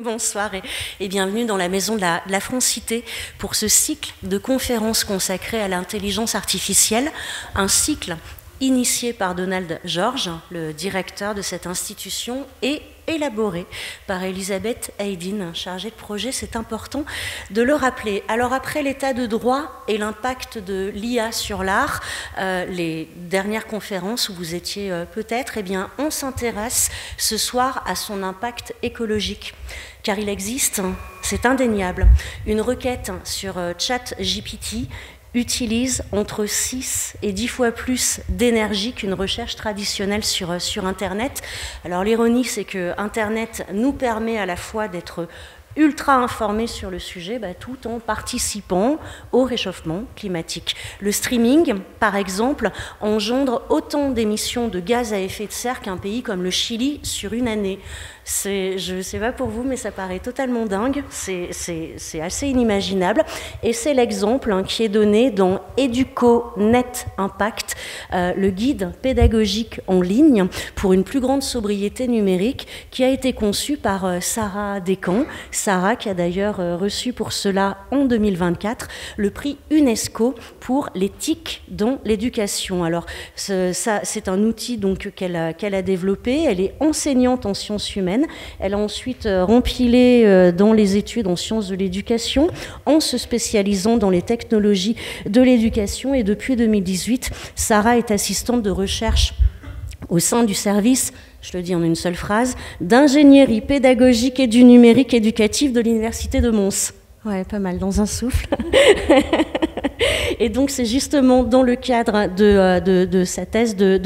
Bonsoir et bienvenue dans la maison de la Francité pour ce cycle de conférences consacrées à l'intelligence artificielle, un cycle initié par Donald George, le directeur de cette institution, et élaboré par Elisabeth Heydin, chargée de projet. C'est important de le rappeler. Alors après l'état de droit et l'impact de l'IA sur l'art, les dernières conférences où vous étiez peut-être, eh bien, on s'intéresse ce soir à son impact écologique. Car il existe, c'est indéniable, une requête sur ChatGPT utilise entre 6 et 10 fois plus d'énergie qu'une recherche traditionnelle sur Internet. Alors l'ironie, c'est que Internet nous permet à la fois d'être ultra informés sur le sujet, tout en participant au réchauffement climatique. Le streaming, par exemple, engendre autant d'émissions de gaz à effet de serre qu'un pays comme le Chili sur une année. Je ne sais pas pour vous, mais ça paraît totalement dingue, c'est assez inimaginable. Et c'est l'exemple qui est donné dans EducoNet Impact, le guide pédagogique en ligne pour une plus grande sobriété numérique qui a été conçu par Sarah Descamps. Sarah qui a d'ailleurs reçu pour cela en 2024 le prix UNESCO pour l'éthique dans l'éducation. Alors ça, c'est un outil donc qu'elle a développé. Elle est enseignante en sciences humaines. Elle a ensuite rempilé dans les études en sciences de l'éducation en se spécialisant dans les technologies de l'éducation. Et depuis 2018, Sarah est assistante de recherche au sein du service, je le dis en une seule phrase, d'ingénierie pédagogique et du numérique éducatif de l'Université de Mons. Ouais, pas mal, dans un souffle. Et donc, c'est justement dans le cadre de sa thèse de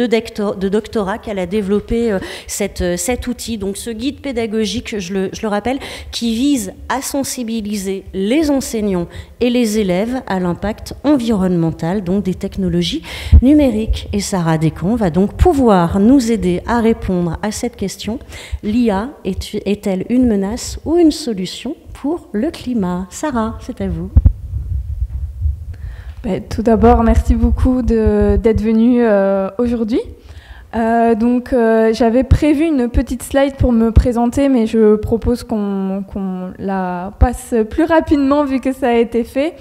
doctorat qu'elle a développé cet outil. Donc, ce guide pédagogique, je le rappelle, qui vise à sensibiliser les enseignants et les élèves à l'impact environnemental, donc des technologies numériques. Et Sarah Descamps va donc pouvoir nous aider à répondre à cette question. L'IA est-elle une menace ou une solution pour le climat? Sarah, c'est à vous. Tout d'abord, merci beaucoup d'être venue aujourd'hui. J'avais prévu une petite slide pour me présenter, mais je propose qu'on la passe plus rapidement vu que ça a été fait.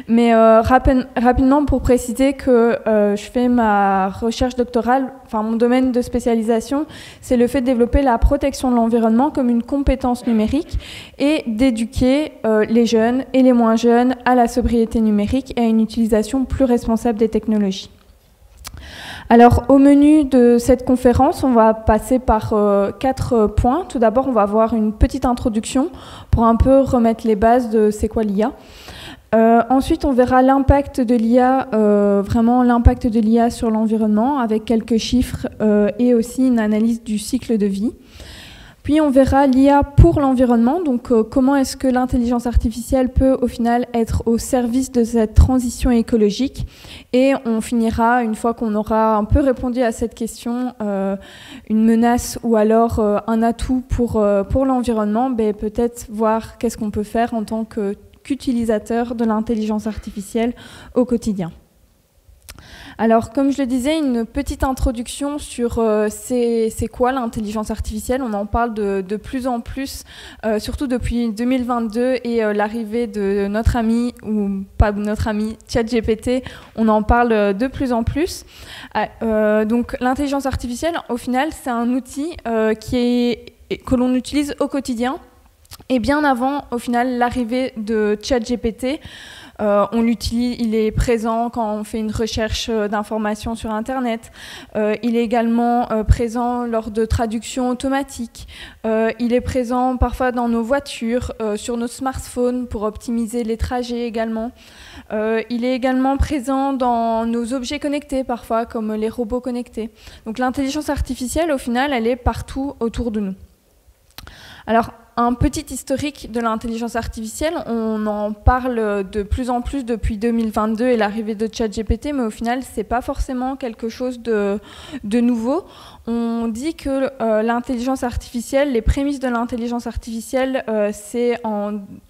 Mais rapidement pour préciser que je fais ma recherche doctorale, enfin mon domaine de spécialisation, c'est le fait de développer la protection de l'environnement comme une compétence numérique et d'éduquer les jeunes et les moins jeunes à la sobriété numérique et à une utilisation plus responsable des technologies. Alors, au menu de cette conférence, on va passer par 4 points. Tout d'abord, on va avoir une petite introduction pour un peu remettre les bases de c'est quoi l'IA. Ensuite, on verra l'impact de l'IA, vraiment l'impact de l'IA sur l'environnement, avec quelques chiffres et aussi une analyse du cycle de vie. Puis on verra l'IA pour l'environnement, donc comment est-ce que l'intelligence artificielle peut au final être au service de cette transition écologique. Et on finira, une fois qu'on aura un peu répondu à cette question, une menace ou alors un atout pour l'environnement, peut-être voir qu'est-ce qu'on peut faire en tant qu'utilisateur de l'intelligence artificielle au quotidien. Alors, comme je le disais, une petite introduction sur c'est quoi l'intelligence artificielle. On en parle de plus en plus, surtout depuis 2022 et l'arrivée de notre ami, ou pas notre ami, ChatGPT, on en parle de plus en plus. Donc, l'intelligence artificielle, au final, c'est un outil que l'on utilise au quotidien. Et bien avant, au final, l'arrivée de ChatGPT, on l'utilise, il est présent quand on fait une recherche d'informations sur Internet. Il est également présent lors de traductions automatiques. Il est présent parfois dans nos voitures, sur nos smartphones pour optimiser les trajets également. Il est également présent dans nos objets connectés parfois, comme les robots connectés. Donc l'intelligence artificielle, au final, elle est partout autour de nous. Alors, un petit historique de l'intelligence artificielle, on en parle de plus en plus depuis 2022 et l'arrivée de ChatGPT, mais au final, ce n'est pas forcément quelque chose de nouveau. On dit que l'intelligence artificielle, les prémices de l'intelligence artificielle, c'est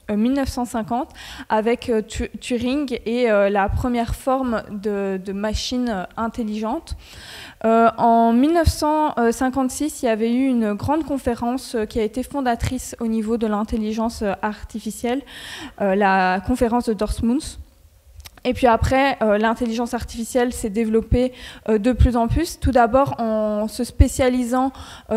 1950 avec Turing et la première forme de machine intelligente. En 1956, il y avait eu une grande conférence qui a été fondatrice au niveau de l'intelligence artificielle, la conférence de Dortmund. Et puis après, l'intelligence artificielle s'est développée de plus en plus. Tout d'abord, en se spécialisant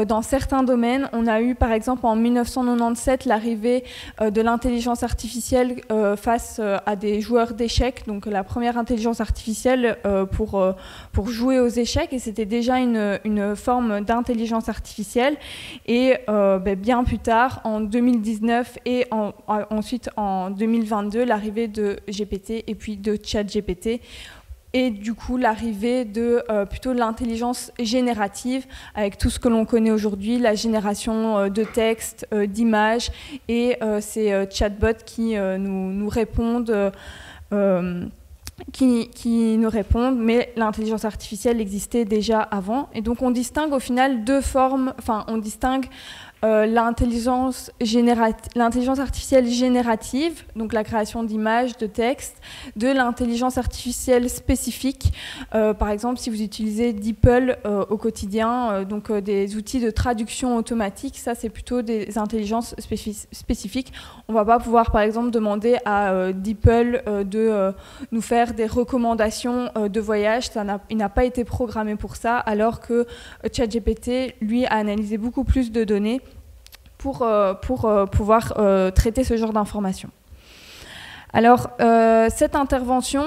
dans certains domaines. On a eu, par exemple, en 1997, l'arrivée de l'intelligence artificielle face à des joueurs d'échecs. Donc, la première intelligence artificielle pour jouer aux échecs. Et c'était déjà une forme d'intelligence artificielle. Et bien plus tard, en 2019 et ensuite en 2022, l'arrivée de GPT et puis de ChatGPT et du coup l'arrivée de plutôt de l'intelligence générative avec tout ce que l'on connaît aujourd'hui, la génération de textes, d'images et ces chatbots qui nous répondent qui nous répondent, mais l'intelligence artificielle existait déjà avant. Et donc on distingue au final deux formes, enfin on distingue l'intelligence artificielle générative, donc la création d'images, de textes, de l'intelligence artificielle spécifique. Par exemple, si vous utilisez DeepL au quotidien, donc des outils de traduction automatique, ça c'est plutôt des intelligences spécifiques. On ne va pas pouvoir, par exemple, demander à DeepL de nous faire des recommandations de voyage. Il n'a pas été programmé pour ça, alors que ChatGPT, lui, a analysé beaucoup plus de données pour pouvoir traiter ce genre d'informations. Alors, cette intervention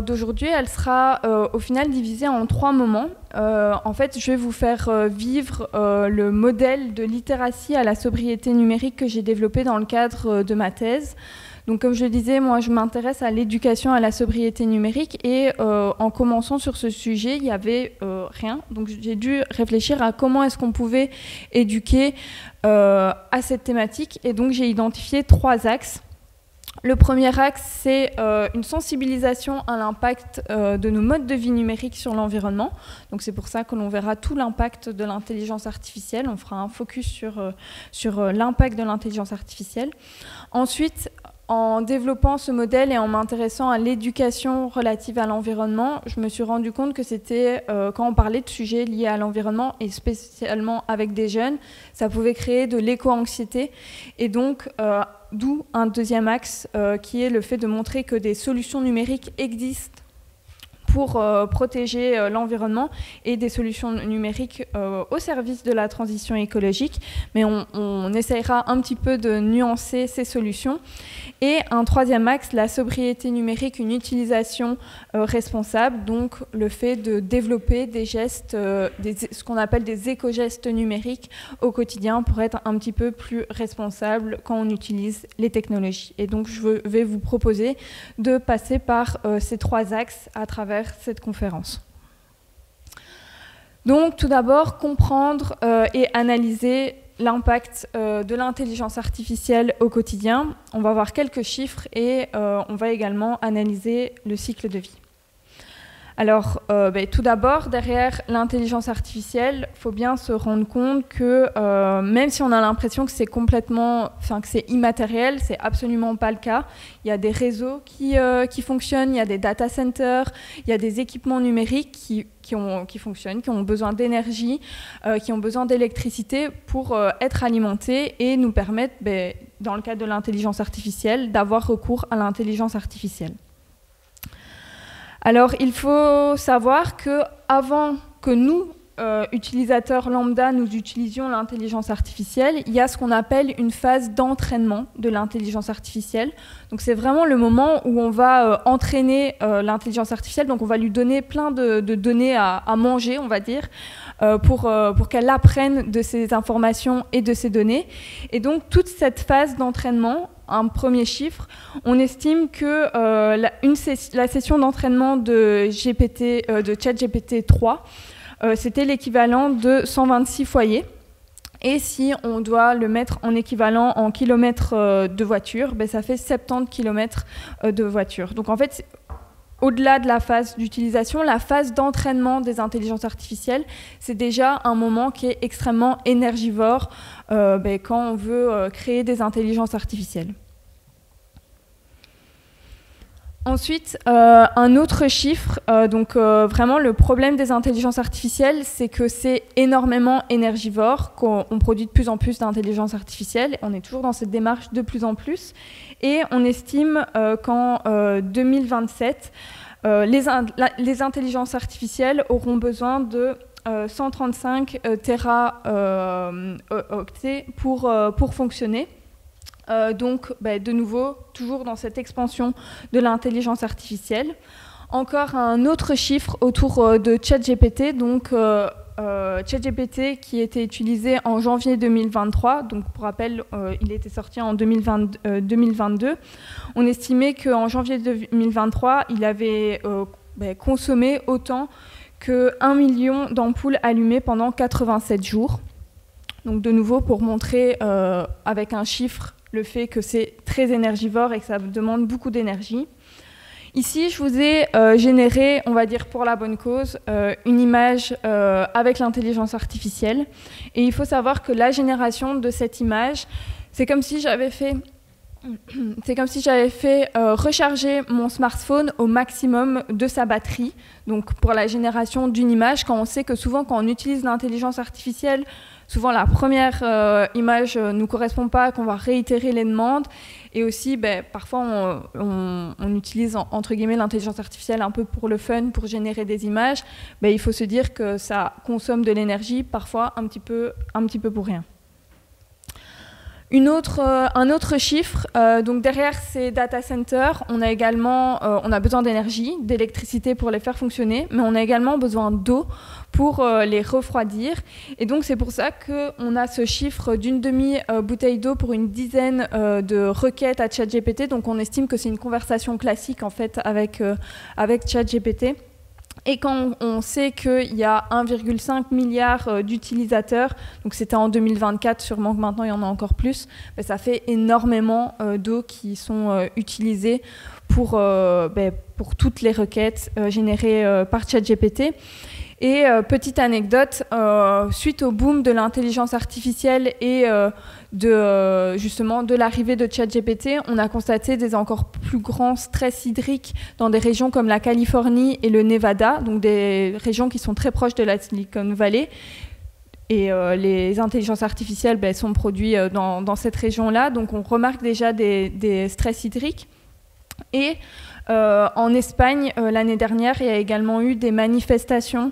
d'aujourd'hui, elle sera au final divisée en 3 moments. En fait, je vais vous faire vivre le modèle de littératie à la sobriété numérique que j'ai développé dans le cadre de ma thèse. Donc, comme je le disais, moi, je m'intéresse à l'éducation à la sobriété numérique et en commençant sur ce sujet, il n'y avait rien. Donc, j'ai dû réfléchir à comment est-ce qu'on pouvait éduquer à cette thématique. Et donc, j'ai identifié 3 axes. Le premier axe, c'est une sensibilisation à l'impact de nos modes de vie numériques sur l'environnement. Donc, c'est pour ça que l'on verra tout l'impact de l'intelligence artificielle. On fera un focus sur l'impact de l'intelligence artificielle. Ensuite, en développant ce modèle et en m'intéressant à l'éducation relative à l'environnement, je me suis rendu compte que c'était, quand on parlait de sujets liés à l'environnement, et spécialement avec des jeunes, ça pouvait créer de l'éco-anxiété. Et donc, d'où un deuxième axe, qui est le fait de montrer que des solutions numériques existent pour protéger l'environnement et des solutions numériques au service de la transition écologique. Mais on essayera un petit peu de nuancer ces solutions. Et un troisième axe, la sobriété numérique, une utilisation responsable, donc le fait de développer des gestes, ce qu'on appelle des éco-gestes numériques au quotidien pour être un petit peu plus responsable quand on utilise les technologies. Et donc je vais vous proposer de passer par ces 3 axes à travers cette conférence. Donc tout d'abord, comprendre et analyser l'impact de l'intelligence artificielle au quotidien. On va voir quelques chiffres et on va également analyser le cycle de vie. Alors, tout d'abord, derrière l'intelligence artificielle, il faut bien se rendre compte que même si on a l'impression que c'est que c'est immatériel, c'est absolument pas le cas. Il y a des réseaux qui fonctionnent, il y a des data centers, il y a des équipements numériques qui fonctionnent, qui ont besoin d'énergie, qui ont besoin d'électricité pour être alimentés et nous permettre, dans le cadre de l'intelligence artificielle, d'avoir recours à l'intelligence artificielle. Alors, il faut savoir qu'avant que nous, utilisateurs lambda, nous utilisions l'intelligence artificielle, il y a ce qu'on appelle une phase d'entraînement de l'intelligence artificielle. Donc, c'est vraiment le moment où on va entraîner l'intelligence artificielle. Donc, on va lui donner plein de données à manger, on va dire, pour qu'elle apprenne de ces informations et de ces données. Et donc, toute cette phase d'entraînement, un premier chiffre, on estime que la session d'entraînement de ChatGPT 3, c'était l'équivalent de 126 foyers. Et si on doit le mettre en équivalent en kilomètres de voiture, ça fait 70 kilomètres de voiture. Donc en fait, au-delà de la phase d'utilisation, la phase d'entraînement des intelligences artificielles, c'est déjà un moment qui est extrêmement énergivore quand on veut créer des intelligences artificielles. Ensuite, un autre chiffre, vraiment le problème des intelligences artificielles, c'est que c'est énormément énergivore, qu'on produit de plus en plus d'intelligence artificielle, on est toujours dans cette démarche de plus en plus, et on estime qu'en 2027, les intelligences artificielles auront besoin de 135 téraoctets pour fonctionner. De nouveau, toujours dans cette expansion de l'intelligence artificielle. Encore un autre chiffre autour de ChatGPT, ChatGPT qui était utilisé en janvier 2023, donc pour rappel, il était sorti en 2022. On estimait qu'en janvier 2023, il avait consommé autant que 1 million d'ampoules allumées pendant 87 jours. Donc de nouveau, pour montrer avec un chiffre le fait que c'est très énergivore et que ça demande beaucoup d'énergie. Ici, je vous ai généré, on va dire pour la bonne cause, une image avec l'intelligence artificielle. Et il faut savoir que la génération de cette image, c'est comme si j'avais fait recharger mon smartphone au maximum de sa batterie. Donc pour la génération d'une image, quand on sait que souvent quand on utilise l'intelligence artificielle, souvent la première image ne nous correspond pas, qu'on va réitérer les demandes. Et aussi, parfois on utilise entre guillemets l'intelligence artificielle un peu pour le fun, pour générer des images. Il faut se dire que ça consomme de l'énergie, parfois un petit peu pour rien. Un autre chiffre, donc derrière ces data centers, on a besoin d'énergie, d'électricité pour les faire fonctionner, mais on a également besoin d'eau pour les refroidir. Et donc c'est pour ça qu'on a ce chiffre d'une demi-bouteille d'eau pour une dizaine de requêtes à ChatGPT. Donc on estime que c'est une conversation classique en fait avec ChatGPT. Et quand on sait qu'il y a 1,5 milliard d'utilisateurs, donc c'était en 2024, sûrement que maintenant il y en a encore plus, ça fait énormément d'eau qui sont utilisées pour toutes les requêtes générées par ChatGPT. Et petite anecdote, suite au boom de l'intelligence artificielle et de l'arrivée de ChatGPT, on a constaté des encore plus grands stress hydriques dans des régions comme la Californie et le Nevada, donc des régions qui sont très proches de la Silicon Valley. Et les intelligences artificielles sont produites dans cette région-là, donc on remarque déjà des stress hydriques. Et en Espagne, l'année dernière, il y a également eu des manifestations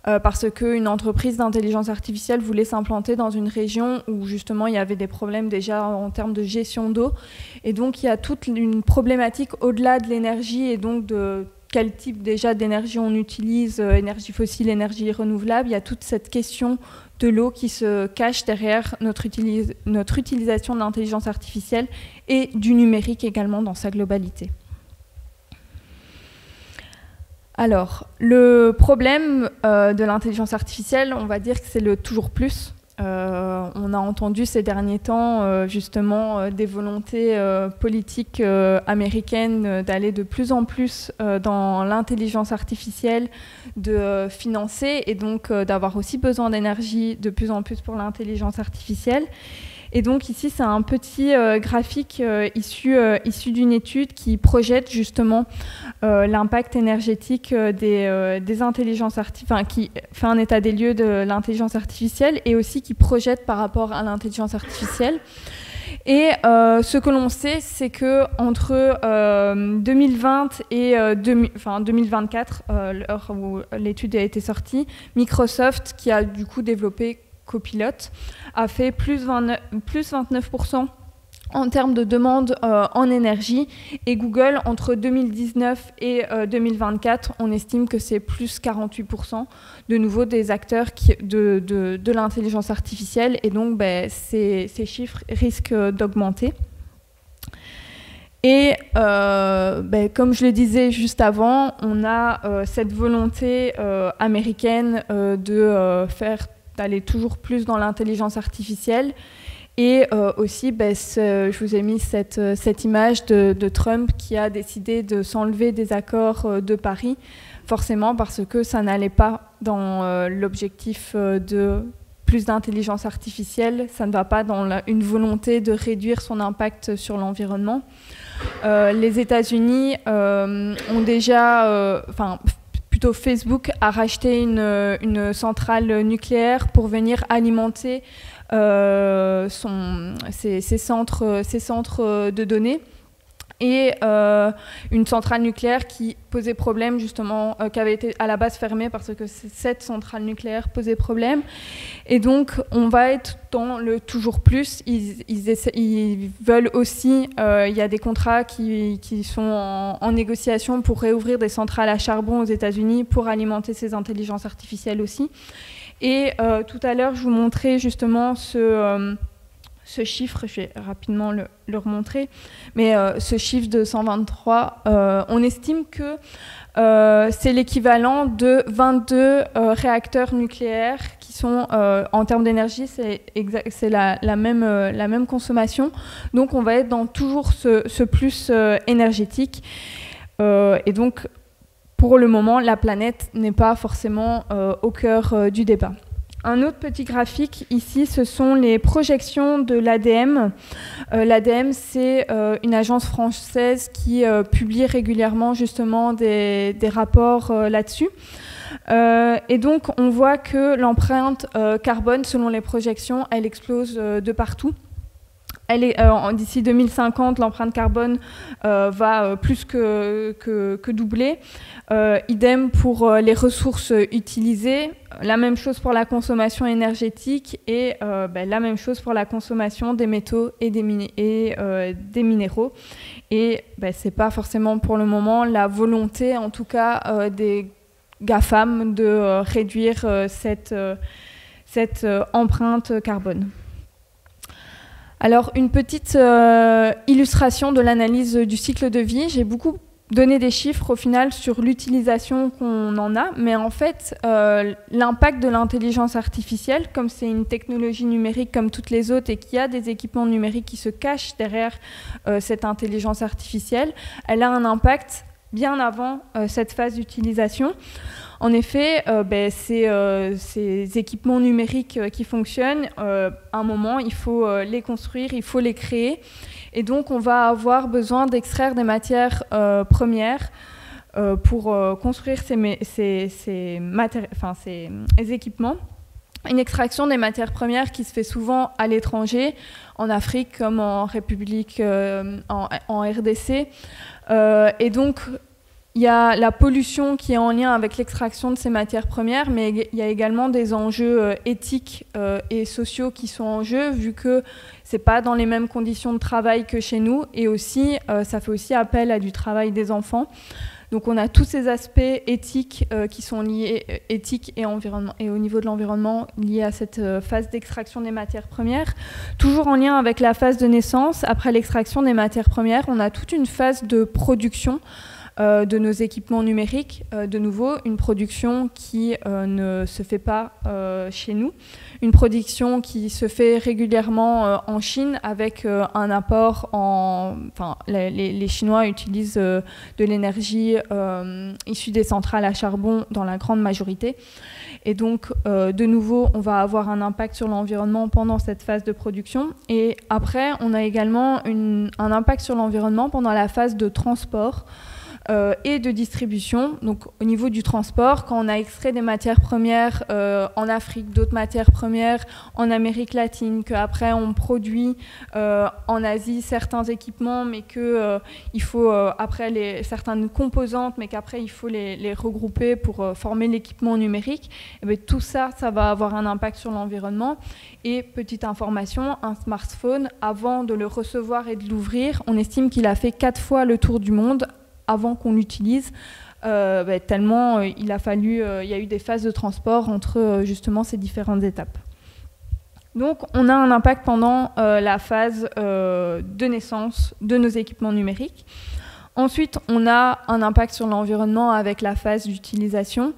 parce qu'une entreprise d'intelligence artificielle voulait s'implanter dans une région où justement il y avait des problèmes déjà en termes de gestion d'eau. Et donc il y a toute une problématique au-delà de l'énergie et donc de quel type déjà d'énergie on utilise, énergie fossile, énergie renouvelable. Il y a toute cette question de l'eau qui se cache derrière notre utilisation de l'intelligence artificielle et du numérique également dans sa globalité. Alors, le problème de l'intelligence artificielle, on va dire que c'est le toujours plus. On a entendu ces derniers temps justement des volontés politiques américaines d'aller de plus en plus dans l'intelligence artificielle, de financer et donc d'avoir aussi besoin d'énergie de plus en plus pour l'intelligence artificielle. Et donc ici, c'est un petit graphique issu d'une étude qui projette justement l'impact énergétique des intelligences artificielles, qui fait un état des lieux de l'intelligence artificielle et aussi qui projette par rapport à l'intelligence artificielle. Et ce que l'on sait, c'est qu'entre 2020 et 2024, l'heure où l'étude a été sortie, Microsoft, qui a du coup développé Copilot, a fait plus 29% en termes de demande en énergie. Et Google, entre 2019 et 2024, on estime que c'est plus 48% de nouveau des acteurs de l'intelligence artificielle. Et donc, ces chiffres risquent d'augmenter. Et comme je le disais juste avant, on a cette volonté américaine d'aller toujours plus dans l'intelligence artificielle. Et aussi, je vous ai mis cette image de Trump qui a décidé de s'enlever des accords de Paris, forcément parce que ça n'allait pas dans l'objectif de plus d'intelligence artificielle, ça ne va pas dans une volonté de réduire son impact sur l'environnement. les États-Unis ont déjà, plutôt Facebook a racheté une centrale nucléaire pour venir alimenter ces centres de données. Et une centrale nucléaire qui posait problème, justement, qui avait été à la base fermée parce que cette centrale nucléaire posait problème. Et donc, on va être dans le toujours plus. Ils veulent aussi, il y a des contrats qui sont en négociation pour réouvrir des centrales à charbon aux États-Unis pour alimenter ces intelligences artificielles aussi. Et tout à l'heure, je vous montrais justement ce chiffre, je vais rapidement le remontrer, mais ce chiffre de 123, on estime que c'est l'équivalent de 22 réacteurs nucléaires qui sont, en termes d'énergie, c'est la même consommation. Donc on va être dans toujours ce plus énergétique. Et donc, pour le moment, la planète n'est pas forcément au cœur du débat. Un autre petit graphique ici, ce sont les projections de l'ADM. L'ADM, c'est une agence française qui publie régulièrement justement des rapports là-dessus. Et donc, on voit que l'empreinte carbone, selon les projections, elle explose de partout. D'ici 2050, l'empreinte carbone va plus que doubler. Idem pour les ressources utilisées, la même chose pour la consommation énergétique et la même chose pour la consommation des métaux et des minéraux. Et ce n'est pas forcément pour le moment la volonté, en tout cas, des GAFAM de réduire cette empreinte carbone. Alors, une petite illustration de l'analyse du cycle de vie. J'ai beaucoup donné des chiffres au final sur l'utilisation qu'on en a, mais en fait, l'impact de l'intelligence artificielle, comme c'est une technologie numérique comme toutes les autres et qu'il y a des équipements numériques qui se cachent derrière cette intelligence artificielle, elle a un impact bien avant cette phase d'utilisation. En effet, ces équipements numériques qui fonctionnent, à un moment, il faut les construire, il faut les créer. Et donc, on va avoir besoin d'extraire des matières premières pour construire ces équipements. Une extraction des matières premières qui se fait souvent à l'étranger, en Afrique comme en République, en RDC. Et donc, il y a la pollution qui est en lien avec l'extraction de ces matières premières, mais il y a également des enjeux éthiques et sociaux qui sont en jeu, vu que ce n'est pas dans les mêmes conditions de travail que chez nous, et aussi, ça fait aussi appel à du travail des enfants. Donc on a tous ces aspects éthiques qui sont liés, éthiques et environnement, et au niveau de l'environnement, liés à cette phase d'extraction des matières premières. Toujours en lien avec la phase de naissance, après l'extraction des matières premières, on a toute une phase de production de nos équipements numériques, de nouveau, une production qui ne se fait pas chez nous, une production qui se fait régulièrement en Chine avec un apport les Chinois utilisent de l'énergie issue des centrales à charbon dans la grande majorité. Et donc, de nouveau, on va avoir un impact sur l'environnement pendant cette phase de production. Et après, on a également un impact sur l'environnement pendant la phase de transport et de distribution. Donc au niveau du transport, quand on a extrait des matières premières en Afrique, d'autres matières premières en Amérique latine, qu'après on produit en Asie certains équipements, mais qu'il faut après certaines composantes, mais qu'après il faut les regrouper pour former l'équipement numérique, et bien, tout ça, ça va avoir un impact sur l'environnement. Et petite information, un smartphone, avant de le recevoir et de l'ouvrir, on estime qu'il a fait 4 fois le tour du monde avant qu'on l'utilise, tellement il y a eu des phases de transport entre justement ces différentes étapes. Donc on a un impact pendant la phase de naissance de nos équipements numériques. Ensuite, on a un impact sur l'environnement avec la phase d'utilisation,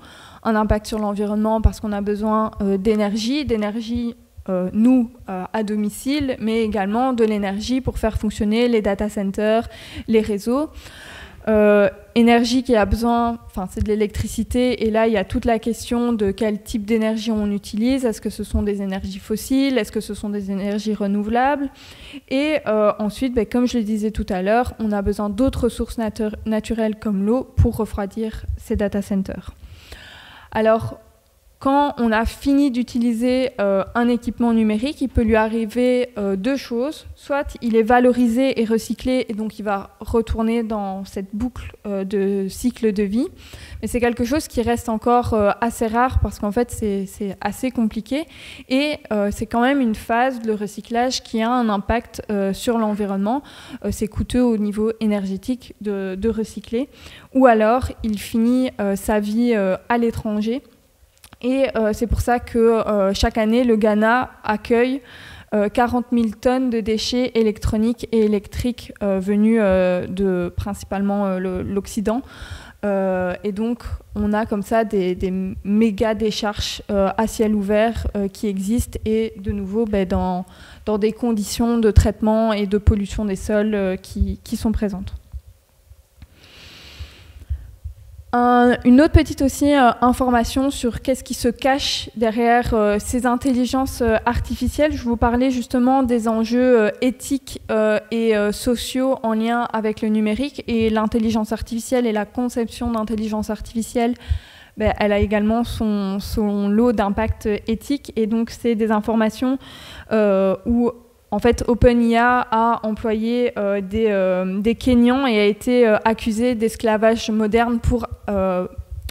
un impact sur l'environnement parce qu'on a besoin d'énergie, nous, à domicile, mais également de l'énergie pour faire fonctionner les data centers, les réseaux. Énergie qui a besoin, enfin c'est de l'électricité, et là il y a toute la question de quel type d'énergie on utilise. Est-ce que ce sont des énergies fossiles? Est-ce que ce sont des énergies renouvelables? Et ensuite, comme je le disais tout à l'heure, on a besoin d'autres ressources naturelles comme l'eau pour refroidir ces data centers. Alors, quand on a fini d'utiliser un équipement numérique, il peut lui arriver deux choses. Soit il est valorisé et recyclé, et donc il va retourner dans cette boucle de cycle de vie. Mais c'est quelque chose qui reste encore assez rare parce qu'en fait, c'est assez compliqué. Et c'est quand même une phase, le recyclage, qui a un impact sur l'environnement. C'est coûteux au niveau énergétique de recycler. Ou alors, il finit sa vie à l'étranger. Et c'est pour ça que chaque année, le Ghana accueille 40 000 tonnes de déchets électroniques et électriques venus de principalement l'Occident. Et donc, on a comme ça des méga décharges à ciel ouvert qui existent, et de nouveau dans des conditions de traitement et de pollution des sols qui sont présentes. Une autre petite aussi information sur qu'est-ce qui se cache derrière ces intelligences artificielles. Je vous parlais justement des enjeux éthiques et sociaux en lien avec le numérique, et l'intelligence artificielle et la conception d'intelligence artificielle, elle a également son lot d'impact éthique, et donc c'est des informations où en fait, OpenIA a employé des Kenyans et a été accusé d'esclavage moderne pour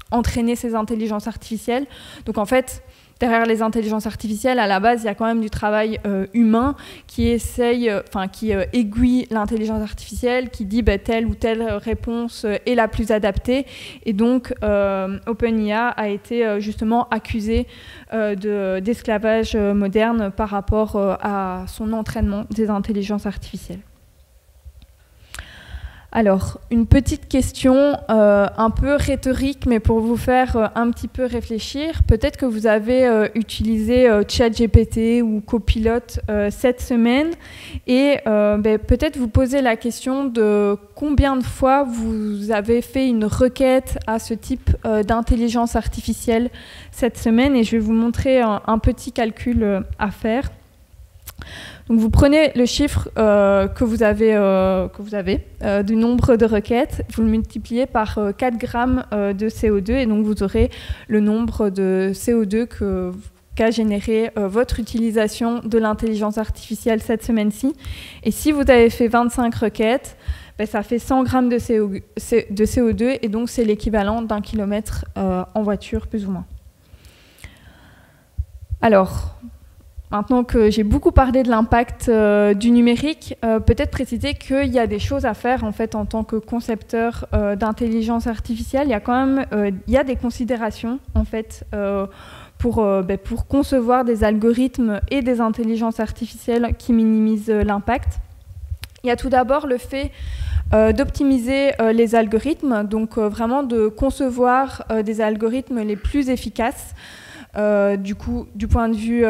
entraîner ces intelligences artificielles. Donc en fait, derrière les intelligences artificielles, à la base, il y a quand même du travail humain qui aiguille l'intelligence artificielle, qui dit telle ou telle réponse est la plus adaptée. Et donc, OpenIA a été justement accusé d'esclavage moderne par rapport à son entraînement des intelligences artificielles. Alors, une petite question un peu rhétorique, mais pour vous faire un petit peu réfléchir. Peut-être que vous avez utilisé ChatGPT ou Copilot cette semaine, et peut-être vous poser la question de combien de fois vous avez fait une requête à ce type d'intelligence artificielle cette semaine, et je vais vous montrer un petit calcul à faire. Donc vous prenez le chiffre que vous avez du nombre de requêtes, vous le multipliez par 4 grammes de CO2, et donc vous aurez le nombre de CO2 qu'a généré votre utilisation de l'intelligence artificielle cette semaine-ci. Et si vous avez fait 25 requêtes, ça fait 100 grammes de CO2, et donc c'est l'équivalent d'1 kilomètre en voiture, plus ou moins. Alors, maintenant que j'ai beaucoup parlé de l'impact du numérique, peut-être préciser qu'il y a des choses à faire en fait en tant que concepteur d'intelligence artificielle. Il y a quand même des considérations en fait pour concevoir des algorithmes et des intelligences artificielles qui minimisent l'impact. Il y a tout d'abord le fait d'optimiser les algorithmes, donc vraiment de concevoir des algorithmes les plus efficaces. Du point de vue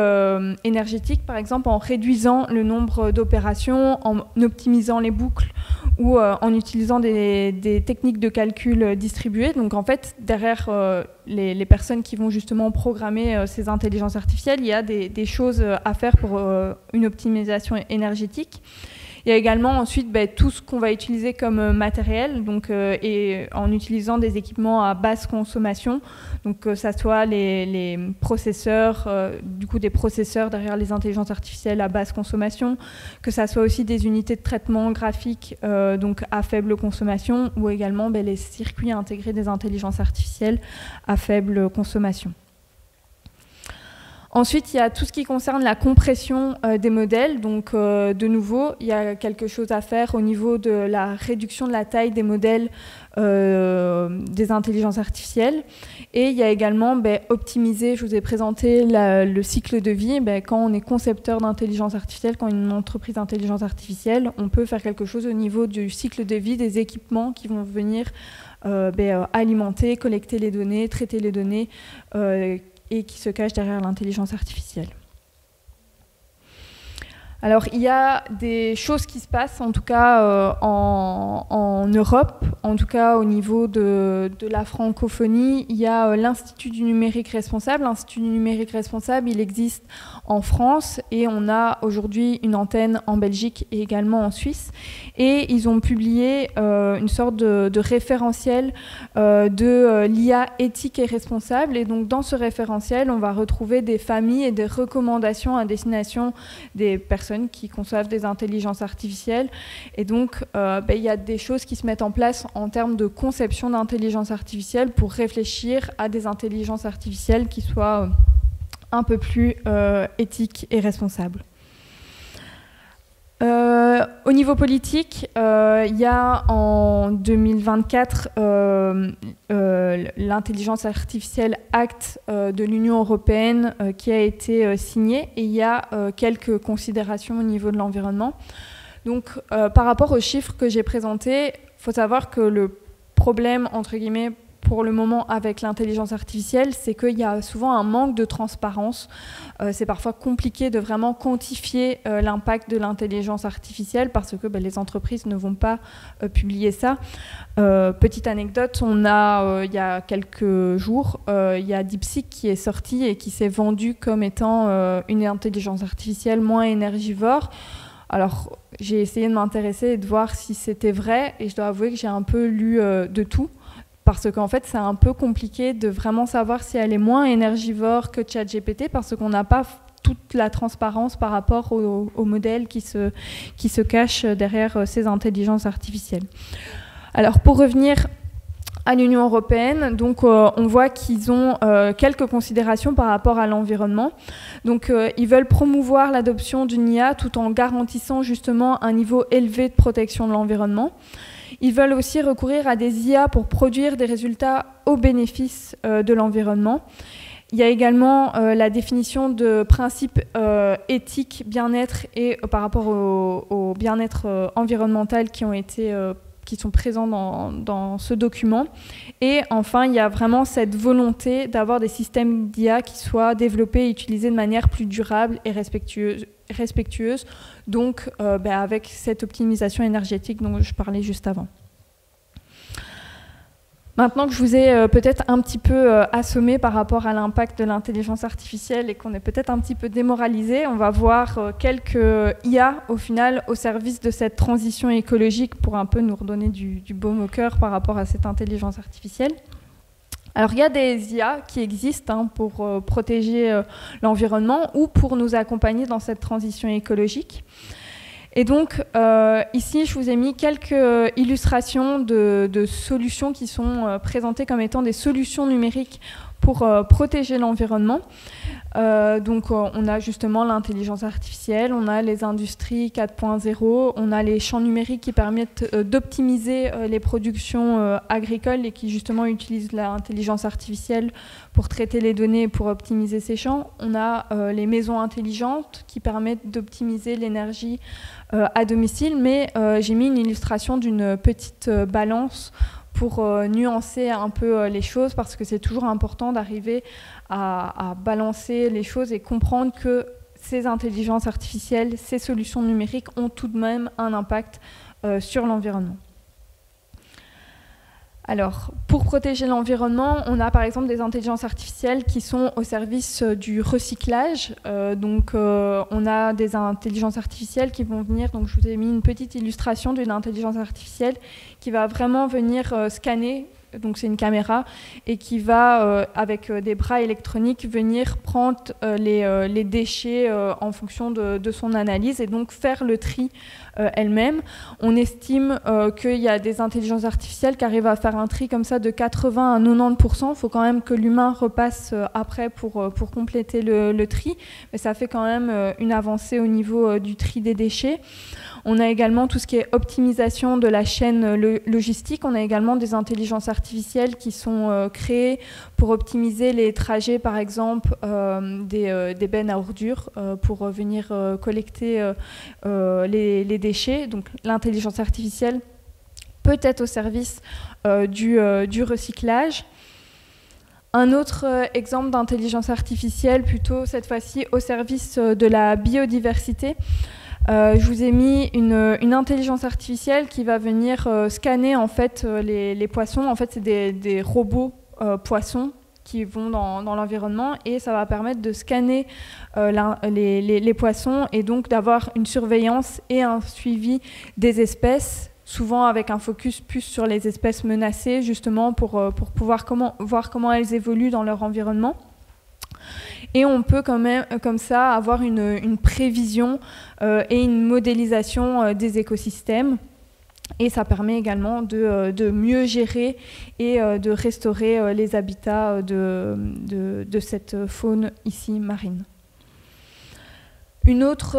énergétique, par exemple, en réduisant le nombre d'opérations, en optimisant les boucles, ou en utilisant des techniques de calcul distribuées. Donc en fait, derrière les personnes qui vont justement programmer ces intelligences artificielles, il y a des choses à faire pour une optimisation énergétique. Il y a également ensuite tout ce qu'on va utiliser comme matériel, donc, et en utilisant des équipements à basse consommation, donc que ça soit les processeurs, du coup des processeurs derrière les intelligences artificielles à basse consommation, que ça soit aussi des unités de traitement graphique donc à faible consommation, ou également les circuits intégrés des intelligences artificielles à faible consommation. Ensuite, il y a tout ce qui concerne la compression des modèles. Donc, de nouveau, il y a quelque chose à faire au niveau de la réduction de la taille des modèles des intelligences artificielles. Et il y a également optimiser, je vous ai présenté le cycle de vie. Quand on est concepteur d'intelligence artificielle, quand une entreprise d'intelligence artificielle, on peut faire quelque chose au niveau du cycle de vie des équipements qui vont venir alimenter, collecter les données, traiter les données, et qui se cache derrière l'intelligence artificielle. Alors, il y a des choses qui se passent, en tout cas en Europe, en tout cas au niveau de la francophonie. Il y a l'Institut du numérique responsable. L'Institut du numérique responsable, il existe en France et on a aujourd'hui une antenne en Belgique et également en Suisse. Et ils ont publié une sorte de référentiel de l'IA éthique et responsable. Et donc, dans ce référentiel, on va retrouver des familles et des recommandations à destination des personnes qui conçoivent des intelligences artificielles. Et donc, il y a des choses qui se mettent en place en termes de conception d'intelligence artificielle pour réfléchir à des intelligences artificielles qui soient un peu plus éthiques et responsables. Au niveau politique, il y a en 2024 l'Intelligence artificielle Act de l'Union européenne qui a été signé et il y a quelques considérations au niveau de l'environnement. Donc, par rapport aux chiffres que j'ai présentés, il faut savoir que le problème, entre guillemets, pour le moment avec l'intelligence artificielle, c'est qu'il y a souvent un manque de transparence. C'est parfois compliqué de vraiment quantifier l'impact de l'intelligence artificielle parce que les entreprises ne vont pas publier ça. Petite anecdote, il y a quelques jours, il y a DeepSeek qui est sorti et qui s'est vendu comme étant une intelligence artificielle moins énergivore. Alors, j'ai essayé de m'intéresser et de voir si c'était vrai et je dois avouer que j'ai un peu lu de tout. Parce qu'en fait, c'est un peu compliqué de vraiment savoir si elle est moins énergivore que ChatGPT parce qu'on n'a pas toute la transparence par rapport aux modèles qui se cachent derrière ces intelligences artificielles. Alors, pour revenir à l'Union européenne, donc on voit qu'ils ont quelques considérations par rapport à l'environnement. Donc, ils veulent promouvoir l'adoption d'une IA tout en garantissant justement un niveau élevé de protection de l'environnement. Ils veulent aussi recourir à des IA pour produire des résultats au bénéfice de l'environnement. Il y a également la définition de principes éthiques, bien-être et par rapport au bien-être environnemental qui sont présents dans ce document. Et enfin, il y a vraiment cette volonté d'avoir des systèmes d'IA qui soient développés et utilisés de manière plus durable et respectueuse, donc avec cette optimisation énergétique dont je parlais juste avant. Maintenant que je vous ai peut-être un petit peu assommé par rapport à l'impact de l'intelligence artificielle et qu'on est peut-être un petit peu démoralisé, on va voir quelques IA au final au service de cette transition écologique pour un peu nous redonner du baume au cœur par rapport à cette intelligence artificielle. Alors il y a des IA qui existent pour protéger l'environnement ou pour nous accompagner dans cette transition écologique. Et donc, ici, je vous ai mis quelques illustrations de solutions qui sont présentées comme étant des solutions numériques pour protéger l'environnement. Donc, on a justement l'intelligence artificielle, on a les industries 4.0, on a les champs numériques qui permettent d'optimiser les productions agricoles et qui justement utilisent l'intelligence artificielle pour traiter les données et pour optimiser ces champs. On a les maisons intelligentes qui permettent d'optimiser l'énergie à domicile, mais j'ai mis une illustration d'une petite balance pour nuancer un peu les choses, parce que c'est toujours important d'arriver à balancer les choses et comprendre que ces intelligences artificielles, ces solutions numériques ont tout de même un impact sur l'environnement. Alors, pour protéger l'environnement, on a par exemple des intelligences artificielles qui sont au service du recyclage. Donc, on a des intelligences artificielles qui vont venir, donc je vous ai mis une petite illustration d'une intelligence artificielle qui va vraiment venir scanner, donc c'est une caméra, et qui va, avec des bras électroniques, venir prendre les déchets en fonction de son analyse et donc faire le tri elle-même. On estime qu'il y a des intelligences artificielles qui arrivent à faire un tri comme ça de 80 à 90%. Il faut quand même que l'humain repasse après pour compléter le tri, mais ça fait quand même une avancée au niveau du tri des déchets. On a également tout ce qui est optimisation de la chaîne logistique. On a également des intelligences artificielles qui sont créées pour optimiser les trajets, par exemple, des bennes à ordures pour venir collecter les déchets. Donc l'intelligence artificielle peut être au service du recyclage. Un autre exemple d'intelligence artificielle, plutôt cette fois-ci au service de la biodiversité. Je vous ai mis une intelligence artificielle qui va venir scanner en fait, les poissons. En fait, c'est des robots poissons qui vont dans l'environnement, et ça va permettre de scanner les poissons et donc d'avoir une surveillance et un suivi des espèces, souvent avec un focus plus sur les espèces menacées, justement pour pouvoir voir comment elles évoluent dans leur environnement. Et on peut quand même, comme ça, avoir une prévision et une modélisation des écosystèmes. Et ça permet également de mieux gérer et de restaurer les habitats de cette faune ici marine. Une autre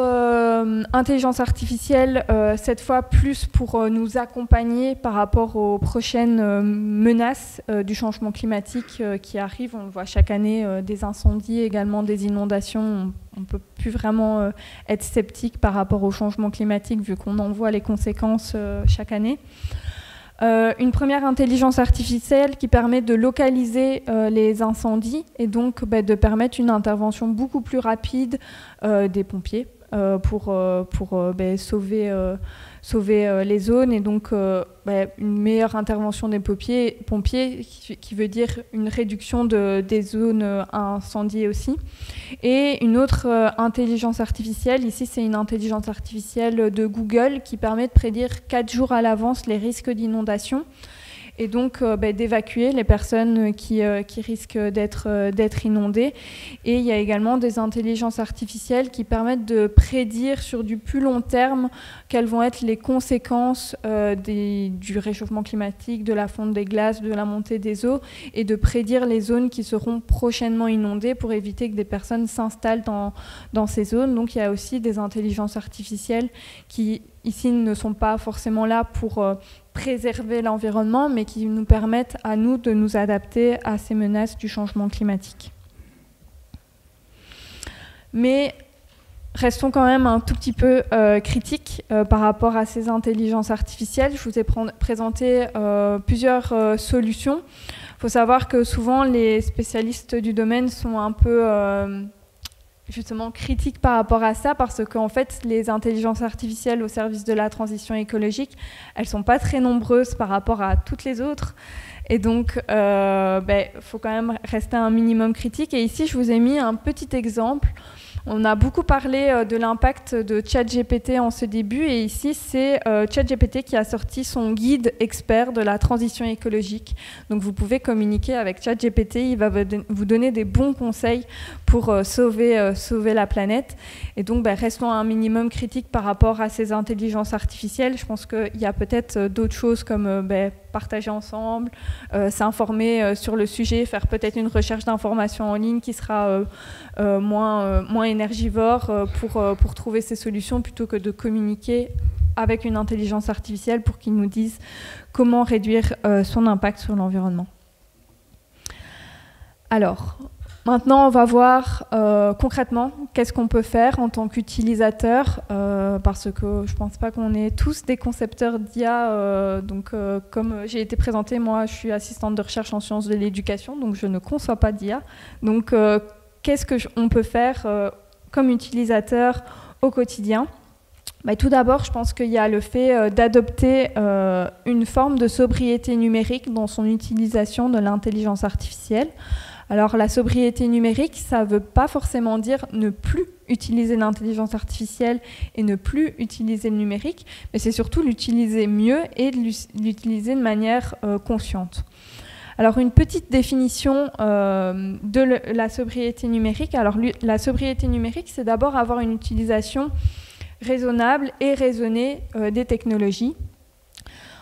intelligence artificielle, cette fois plus pour nous accompagner par rapport aux prochaines menaces du changement climatique qui arrivent. On le voit chaque année, des incendies, également des inondations. On ne peut plus vraiment être sceptique par rapport au changement climatique vu qu'on en voit les conséquences chaque année. Une première intelligence artificielle qui permet de localiser les incendies et donc de permettre une intervention beaucoup plus rapide des pompiers pour sauver les zones, et donc une meilleure intervention des pompiers qui veut dire une réduction des zones incendiées aussi. Et une autre intelligence artificielle, ici c'est une intelligence artificielle de Google qui permet de prédire 4 jours à l'avance les risques d'inondation et donc d'évacuer les personnes qui risquent d'être inondées. Et il y a également des intelligences artificielles qui permettent de prédire sur du plus long terme quelles vont être les conséquences du réchauffement climatique, de la fonte des glaces, de la montée des eaux, et de prédire les zones qui seront prochainement inondées pour éviter que des personnes s'installent dans ces zones. Donc il y a aussi des intelligences artificielles qui ici ne sont pas forcément là pour préserver l'environnement, mais qui nous permettent à nous de nous adapter à ces menaces du changement climatique. Mais restons quand même un tout petit peu critiques par rapport à ces intelligences artificielles. Je vous ai présenté plusieurs solutions. Il faut savoir que souvent les spécialistes du domaine sont un peu justement critiques par rapport à ça, parce qu'en fait les intelligences artificielles au service de la transition écologique, elles sont pas très nombreuses par rapport à toutes les autres, et donc faut quand même rester un minimum critique. Et ici je vous ai mis un petit exemple. On a beaucoup parlé de l'impact de ChatGPT en ce début, et ici c'est ChatGPT qui a sorti son guide expert de la transition écologique. Donc vous pouvez communiquer avec ChatGPT, il va vous donner des bons conseils pour sauver la planète. Et donc restons à un minimum critique par rapport à ces intelligences artificielles. Je pense qu'il y a peut-être d'autres choses comme partager ensemble, s'informer sur le sujet, faire peut-être une recherche d'informations en ligne qui sera moins énergivore pour trouver ces solutions, plutôt que de communiquer avec une intelligence artificielle pour qu'il nous dise comment réduire son impact sur l'environnement. Alors, maintenant, on va voir concrètement qu'est-ce qu'on peut faire en tant qu'utilisateur, parce que je ne pense pas qu'on est tous des concepteurs d'IA. Comme j'ai été présentée, moi, je suis assistante de recherche en sciences de l'éducation, donc je ne conçois pas d'IA. Donc, qu'est-ce qu'on peut faire comme utilisateur au quotidien ? Tout d'abord, je pense qu'il y a le fait d'adopter une forme de sobriété numérique dans son utilisation de l'intelligence artificielle. Alors la sobriété numérique, ça ne veut pas forcément dire ne plus utiliser l'intelligence artificielle et ne plus utiliser le numérique, mais c'est surtout l'utiliser mieux et l'utiliser de manière consciente. Alors une petite définition de la sobriété numérique. Alors la sobriété numérique, c'est d'abord avoir une utilisation raisonnable et raisonnée des technologies.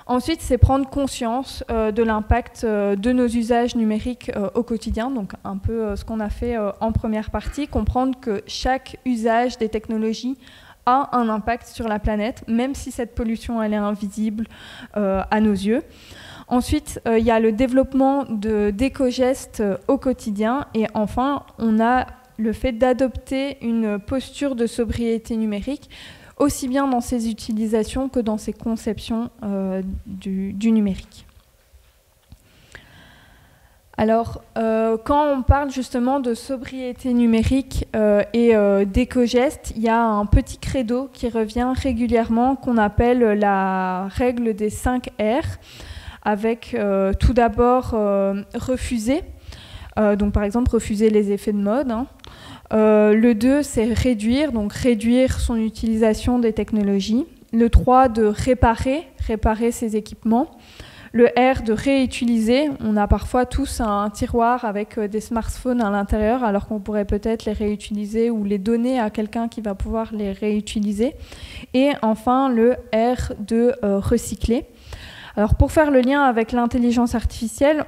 Ensuite, c'est prendre conscience de l'impact de nos usages numériques au quotidien, donc un peu ce qu'on a fait en première partie, comprendre que chaque usage des technologies a un impact sur la planète, même si cette pollution elle est invisible à nos yeux. Ensuite, il y a le développement d'éco-gestes au quotidien, et enfin, on a le fait d'adopter une posture de sobriété numérique, aussi bien dans ses utilisations que dans ses conceptions du numérique. Alors, quand on parle justement de sobriété numérique et d'éco-gestes, il y a un petit credo qui revient régulièrement qu'on appelle la règle des 5 R, avec tout d'abord refuser, donc par exemple refuser les effets de mode. Le 2, c'est réduire, donc réduire son utilisation des technologies. Le 3, de réparer ses équipements. Le R, de réutiliser. On a parfois tous un tiroir avec des smartphones à l'intérieur, alors qu'on pourrait peut-être les réutiliser ou les donner à quelqu'un qui va pouvoir les réutiliser. Et enfin, le R, de recycler. Alors, pour faire le lien avec l'intelligence artificielle,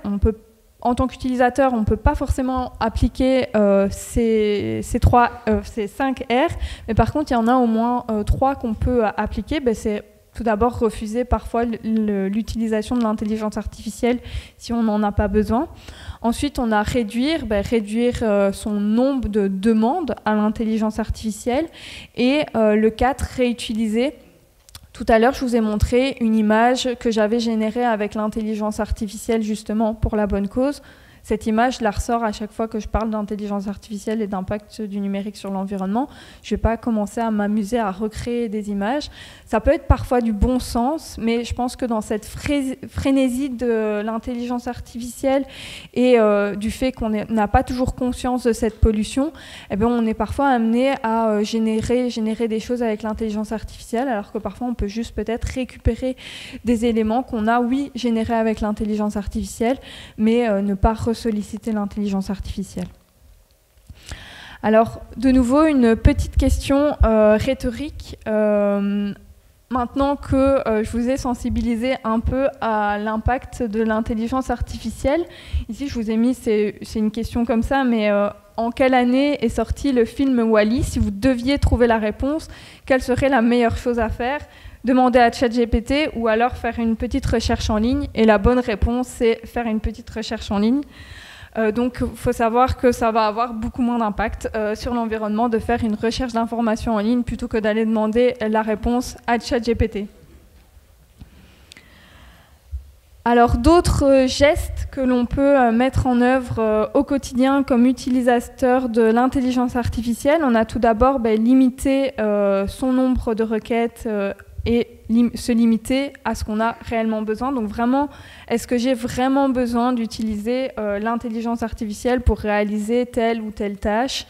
en tant qu'utilisateur, on ne peut pas forcément appliquer ces 5 R, mais par contre, il y en a au moins 3 qu'on peut appliquer. C'est tout d'abord refuser parfois l'utilisation de l'intelligence artificielle si on n'en a pas besoin. Ensuite, on a réduire son nombre de demandes à l'intelligence artificielle. Et le 4, réutiliser. Tout à l'heure, je vous ai montré une image que j'avais générée avec l'intelligence artificielle justement pour la bonne cause. Cette image, je la ressors à chaque fois que je parle d'intelligence artificielle et d'impact du numérique sur l'environnement. Je ne vais pas commencer à m'amuser à recréer des images. Ça peut être parfois du bon sens, mais je pense que dans cette frénésie de l'intelligence artificielle et du fait qu'on n'a pas toujours conscience de cette pollution, on est parfois amené à générer des choses avec l'intelligence artificielle, alors que parfois on peut juste peut-être récupérer des éléments qu'on a, oui, générés avec l'intelligence artificielle, mais ne pas solliciter l'intelligence artificielle. Alors, de nouveau, une petite question rhétorique. Maintenant que je vous ai sensibilisé un peu à l'impact de l'intelligence artificielle, ici je vous ai mis, c'est une question comme ça, mais en quelle année est sorti le film Wall-E? Si vous deviez trouver la réponse, quelle serait la meilleure chose à faire? Demander à ChatGPT ou alors faire une petite recherche en ligne. Et la bonne réponse, c'est faire une petite recherche en ligne. Donc, il faut savoir que ça va avoir beaucoup moins d'impact sur l'environnement de faire une recherche d'informations en ligne plutôt que d'aller demander la réponse à ChatGPT. Alors, d'autres gestes que l'on peut mettre en œuvre au quotidien comme utilisateur de l'intelligence artificielle, on a tout d'abord limiter son nombre de requêtes et se limiter à ce qu'on a réellement besoin. Donc vraiment, est-ce que j'ai vraiment besoin d'utiliser l'intelligence artificielle pour réaliser telle ou telle tâche?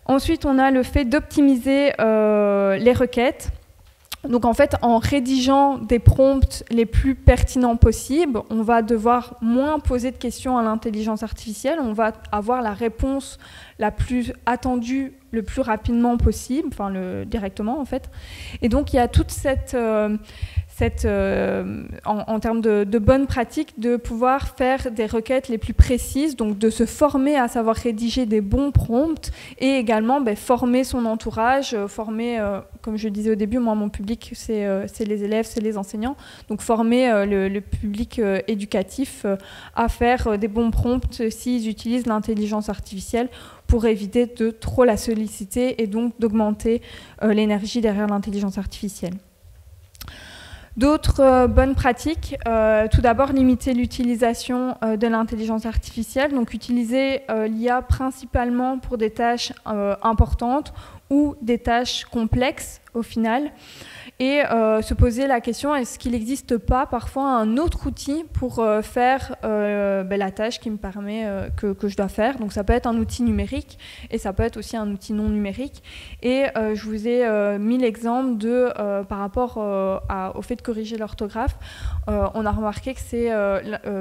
Ensuite, on a le fait d'optimiser les requêtes. Donc en fait, en rédigeant des prompts les plus pertinents possibles, on va devoir moins poser de questions à l'intelligence artificielle, on va avoir la réponse la plus attendue le plus rapidement possible, directement en fait. Et donc il y a toute cette en termes de bonnes pratiques, de pouvoir faire des requêtes les plus précises, donc de se former à savoir rédiger des bons prompts et également former son entourage, comme je disais au début, moi mon public c'est les élèves, c'est les enseignants, donc former le public éducatif à faire des bons prompts s'ils utilisent l'intelligence artificielle pour éviter de trop la solliciter et donc d'augmenter l'énergie derrière l'intelligence artificielle. D'autres bonnes pratiques, tout d'abord limiter l'utilisation de l'intelligence artificielle, donc utiliser l'IA principalement pour des tâches importantes ou des tâches complexes au final, et se poser la question, est-ce qu'il n'existe pas parfois un autre outil pour faire la tâche qui me permet, que je dois faire. Donc ça peut être un outil numérique et ça peut être aussi un outil non numérique. Et je vous ai mis l'exemple par rapport au fait de corriger l'orthographe. On a remarqué que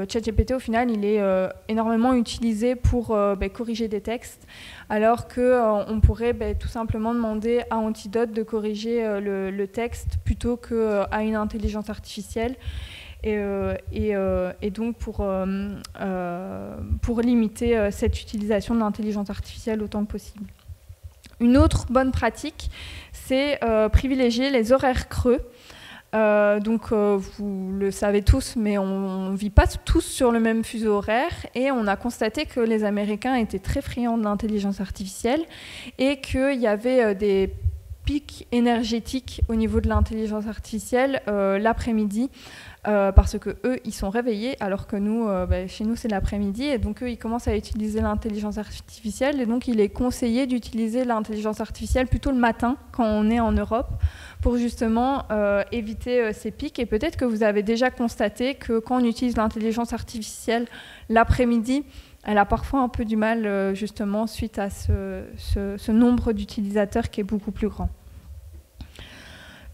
ChatGPT au final, il est énormément utilisé pour corriger des textes, alors qu'on pourrait tout simplement demander à Antidote de corriger le texte plutôt qu'à une intelligence artificielle. Et donc pour limiter cette utilisation de l'intelligence artificielle autant que possible. Une autre bonne pratique, c'est privilégier les horaires creux. Donc vous le savez tous, mais on ne vit pas tous sur le même fuseau horaire, et on a constaté que les Américains étaient très friands de l'intelligence artificielle et qu'il y avait des pic énergétique au niveau de l'intelligence artificielle l'après-midi, parce que eux ils sont réveillés alors que nous, chez nous c'est l'après-midi, et donc eux ils commencent à utiliser l'intelligence artificielle, et donc il est conseillé d'utiliser l'intelligence artificielle plutôt le matin quand on est en Europe pour justement éviter ces pics. Et peut-être que vous avez déjà constaté que quand on utilise l'intelligence artificielle l'après-midi, elle a parfois un peu du mal justement suite à ce nombre d'utilisateurs qui est beaucoup plus grand.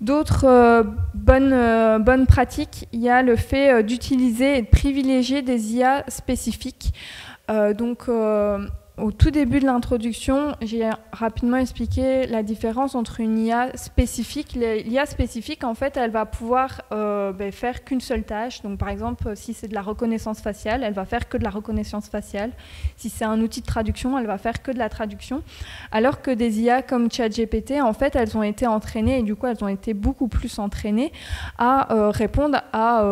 D'autres bonnes pratiques, il y a le fait d'utiliser et de privilégier des IA spécifiques. Au tout début de l'introduction, j'ai rapidement expliqué la différence entre une IA spécifique. L'IA spécifique, en fait, elle va pouvoir faire qu'une seule tâche. Donc, par exemple, si c'est de la reconnaissance faciale, elle va faire que de la reconnaissance faciale. Si c'est un outil de traduction, elle va faire que de la traduction. Alors que des IA comme ChatGPT, en fait, elles ont été entraînées, et du coup, elles ont été beaucoup plus entraînées à répondre à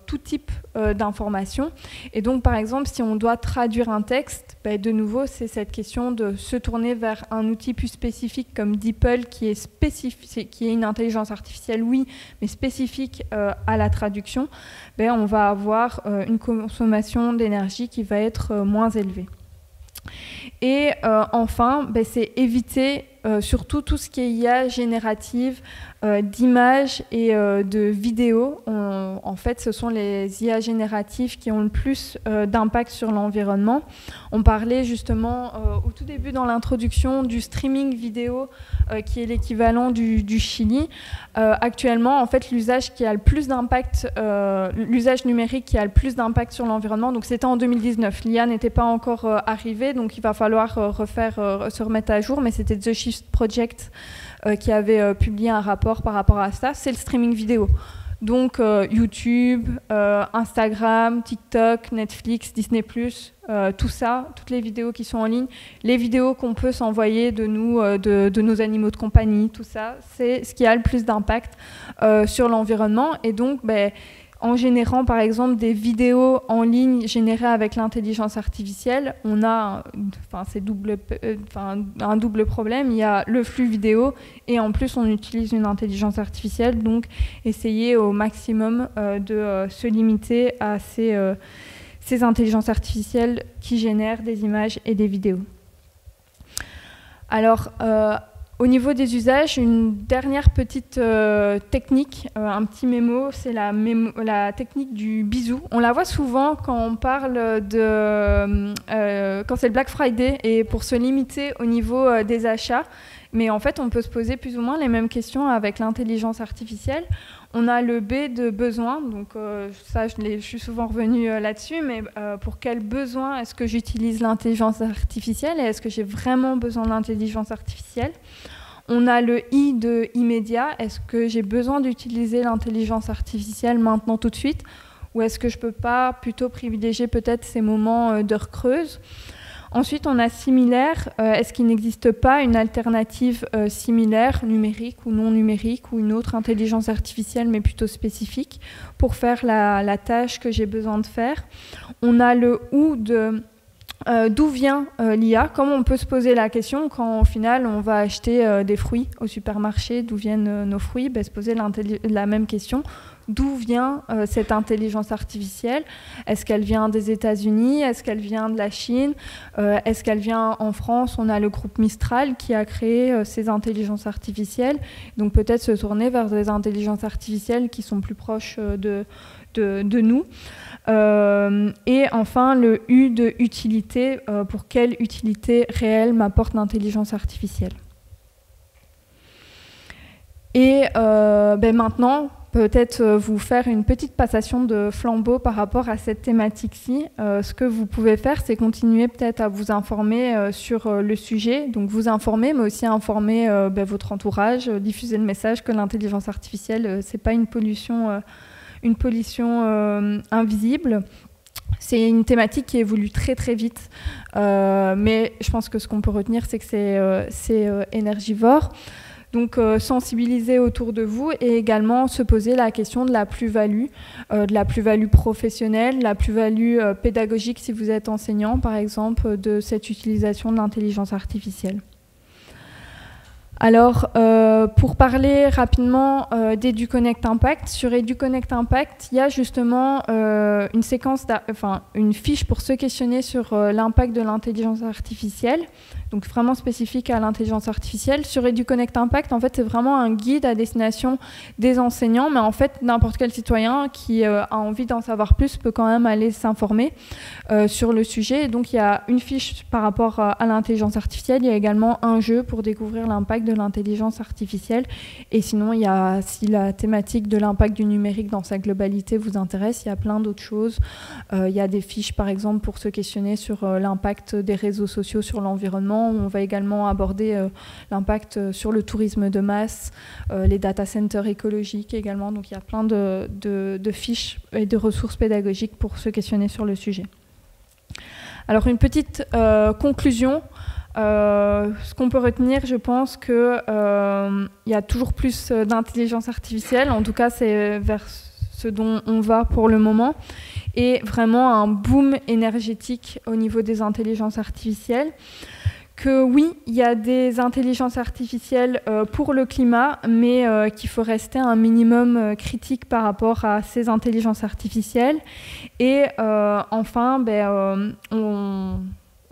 tout type d'informations. Et donc, par exemple, si on doit traduire un texte, de nouveau, c'est cette question de se tourner vers un outil plus spécifique comme DeepL, qui est une intelligence artificielle, oui, mais spécifique à la traduction. On va avoir une consommation d'énergie qui va être moins élevée. Et enfin, c'est éviter surtout tout ce qui est IA générative d'images et de vidéos. En fait, ce sont les IA génératives qui ont le plus d'impact sur l'environnement. On parlait justement au tout début dans l'introduction du streaming vidéo qui est l'équivalent du Chili. Actuellement, en fait, l'usage qui a le plus d'impact, l'usage numérique qui a le plus d'impact sur l'environnement, donc c'était en 2019. L'IA n'était pas encore arrivée, donc il va falloir se remettre à jour, mais c'était The Shift Project qui avait publié un rapport par rapport à ça. C'est le streaming vidéo. Donc YouTube, Instagram, TikTok, Netflix, Disney+, tout ça, toutes les vidéos qui sont en ligne, les vidéos qu'on peut s'envoyer de nous, de nos animaux de compagnie, tout ça, c'est ce qui a le plus d'impact sur l'environnement. Et donc, en générant par exemple des vidéos en ligne générées avec l'intelligence artificielle, on a un double problème. Il y a le flux vidéo et en plus on utilise une intelligence artificielle, donc essayer au maximum de se limiter à ces intelligences artificielles qui génèrent des images et des vidéos. Alors, au niveau des usages, une dernière petite technique, un petit mémo, c'est la technique du bisou. On la voit souvent quand on parle quand c'est le Black Friday et pour se limiter au niveau des achats. Mais en fait, on peut se poser plus ou moins les mêmes questions avec l'intelligence artificielle. On a le B de besoin, donc ça, je suis souvent revenue là-dessus, mais pour quel besoin est-ce que j'utilise l'intelligence artificielle et est-ce que j'ai vraiment besoin d'intelligence artificielle ? On a le I de immédiat, est-ce que j'ai besoin d'utiliser l'intelligence artificielle maintenant tout de suite, ou est-ce que je ne peux pas plutôt privilégier peut-être ces moments d'heure creuse ? Ensuite, on a similaire. Est-ce qu'il n'existe pas une alternative similaire, numérique ou non numérique, ou une autre intelligence artificielle, mais plutôt spécifique, pour faire la tâche que j'ai besoin de faire ? On a le ou de d'où vient l'IA ? Comment on peut se poser la question quand, au final, on va acheter des fruits au supermarché, d'où viennent nos fruits ? Se poser la même question. D'où vient cette intelligence artificielle ? Est-ce qu'elle vient des États-Unis ? Est-ce qu'elle vient de la Chine ? Est-ce qu'elle vient en France ? On a le groupe Mistral qui a créé ces intelligences artificielles. Donc peut-être se tourner vers des intelligences artificielles qui sont plus proches de nous. Et enfin, le U de utilité. Pour quelle utilité réelle m'apporte l'intelligence artificielle ? Et maintenant, peut-être vous faire une petite passation de flambeau par rapport à cette thématique-ci. Ce que vous pouvez faire, c'est continuer peut-être à vous informer sur le sujet, donc vous informer, mais aussi informer votre entourage, diffuser le message que l'intelligence artificielle, c'est pas une pollution invisible. C'est une thématique qui évolue très très vite, mais je pense que ce qu'on peut retenir, c'est que c'est énergivore. Donc sensibiliser autour de vous et également se poser la question de la plus-value professionnelle, la plus-value pédagogique si vous êtes enseignant par exemple, de cette utilisation de l'intelligence artificielle. Alors, pour parler rapidement d'EduConnect Impact, sur EduConnect Impact, il y a justement une séquence, une fiche pour se questionner sur l'impact de l'intelligence artificielle, donc vraiment spécifique à l'intelligence artificielle. Sur EduConnect Impact, en fait, c'est vraiment un guide à destination des enseignants, mais en fait, n'importe quel citoyen qui a envie d'en savoir plus peut quand même aller s'informer sur le sujet. Et donc, il y a une fiche par rapport à l'intelligence artificielle, il y a également un jeu pour découvrir l'impact de l'intelligence artificielle. Et sinon, il y a, si la thématique de l'impact du numérique dans sa globalité vous intéresse, il y a plein d'autres choses. Il y a des fiches, par exemple, pour se questionner sur l'impact des réseaux sociaux sur l'environnement. On va également aborder l'impact sur le tourisme de masse, les data centers écologiques également. Donc, il y a plein de fiches et de ressources pédagogiques pour se questionner sur le sujet. Alors, une petite conclusion. Ce qu'on peut retenir, je pense qu'il y a toujours plus d'intelligence artificielle, en tout cas c'est vers ce dont on va pour le moment, et vraiment un boom énergétique au niveau des intelligences artificielles. Que oui, il y a des intelligences artificielles pour le climat, mais qu'il faut rester un minimum critique par rapport à ces intelligences artificielles. Et enfin,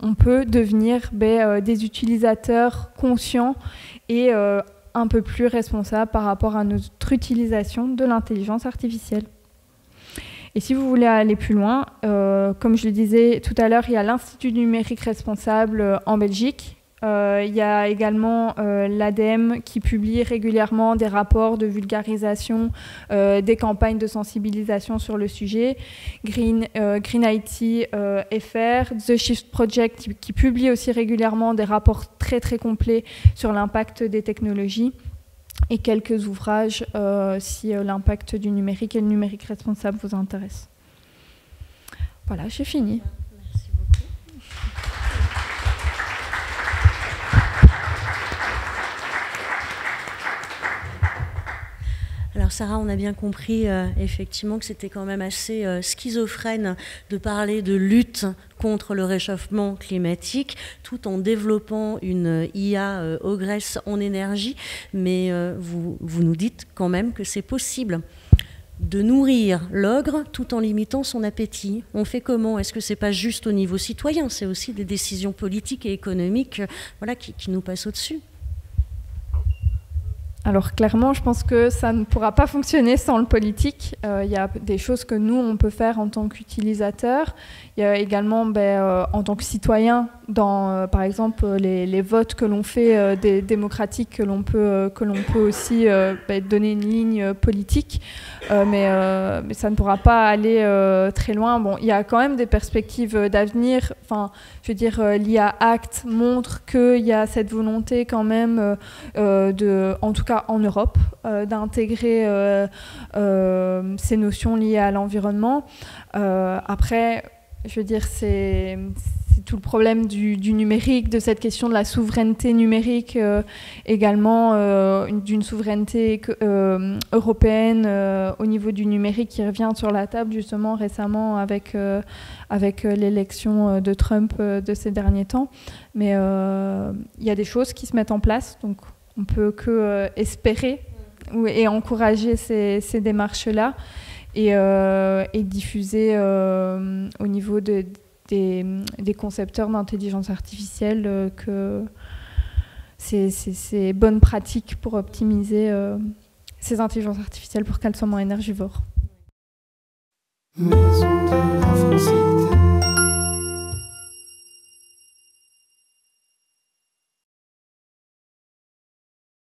on peut devenir des utilisateurs conscients et un peu plus responsables par rapport à notre utilisation de l'intelligence artificielle. Et si vous voulez aller plus loin, comme je le disais tout à l'heure, il y a l'Institut du numérique responsable en Belgique. Il y a également l'ADEME qui publie régulièrement des rapports de vulgarisation, des campagnes de sensibilisation sur le sujet. Green IT FR, The Shift Project qui publie aussi régulièrement des rapports très très complets sur l'impact des technologies. Et quelques ouvrages si l'impact du numérique et le numérique responsable vous intéressent. Voilà, j'ai fini. Merci beaucoup. Alors Sarah, on a bien compris effectivement que c'était quand même assez schizophrène de parler de lutte contre le réchauffement climatique tout en développant une IA ogresse en énergie, mais vous nous dites quand même que c'est possible de nourrir l'ogre tout en limitant son appétit. On fait comment? Est-ce que c'est pas juste au niveau citoyen? C'est aussi des décisions politiques et économiques qui nous passent au-dessus. Alors clairement, je pense que ça ne pourra pas fonctionner sans le politique. Il y a des choses que nous, on peut faire en tant qu'utilisateurs. Il y a également, en tant que citoyen, dans, par exemple, les votes que l'on fait démocratiques, que l'on peut aussi donner une ligne politique. Mais ça ne pourra pas aller très loin. Bon, il y a quand même des perspectives d'avenir. Enfin, je veux dire, l'IA Act montre qu'il y a cette volonté quand même en tout cas en Europe, d'intégrer ces notions liées à l'environnement. Après, je veux dire, c'est tout le problème du numérique, de cette question de la souveraineté numérique, également d'une souveraineté européenne au niveau du numérique qui revient sur la table justement récemment avec l'élection de Trump de ces derniers temps. Mais il y a des choses qui se mettent en place, donc on peut que espérer et encourager ces démarches-là et diffuser au niveau des concepteurs d'intelligence artificielle que ces bonnes pratiques pour optimiser ces intelligences artificielles pour qu'elles soient moins énergivores. Maison de